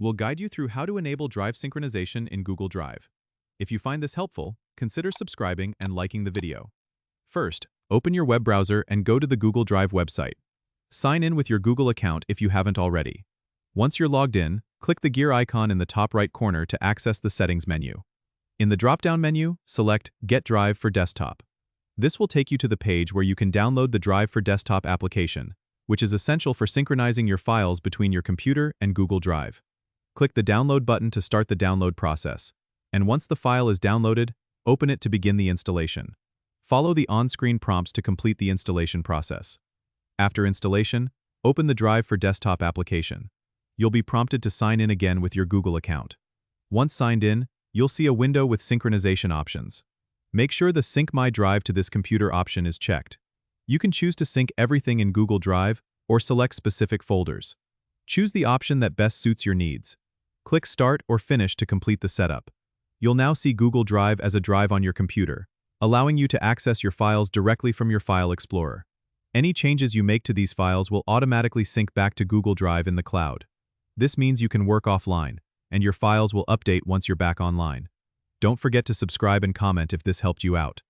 We'll guide you through how to enable drive synchronization in Google Drive. If you find this helpful, consider subscribing and liking the video. First, open your web browser and go to the Google Drive website. Sign in with your Google account if you haven't already. Once you're logged in, click the gear icon in the top right corner to access the settings menu. In the drop-down menu, select Get Drive for Desktop. This will take you to the page where you can download the Drive for Desktop application, which is essential for synchronizing your files between your computer and Google Drive. Click the Download button to start the download process, and once the file is downloaded, open it to begin the installation. Follow the on-screen prompts to complete the installation process. After installation, open the Drive for Desktop application. You'll be prompted to sign in again with your Google account. Once signed in, you'll see a window with synchronization options. Make sure the Sync My Drive to this computer option is checked. You can choose to sync everything in Google Drive or select specific folders. Choose the option that best suits your needs. Click Start or Finish to complete the setup. You'll now see Google Drive as a drive on your computer, allowing you to access your files directly from your File Explorer. Any changes you make to these files will automatically sync back to Google Drive in the cloud. This means you can work offline, and your files will update once you're back online. Don't forget to subscribe and comment if this helped you out.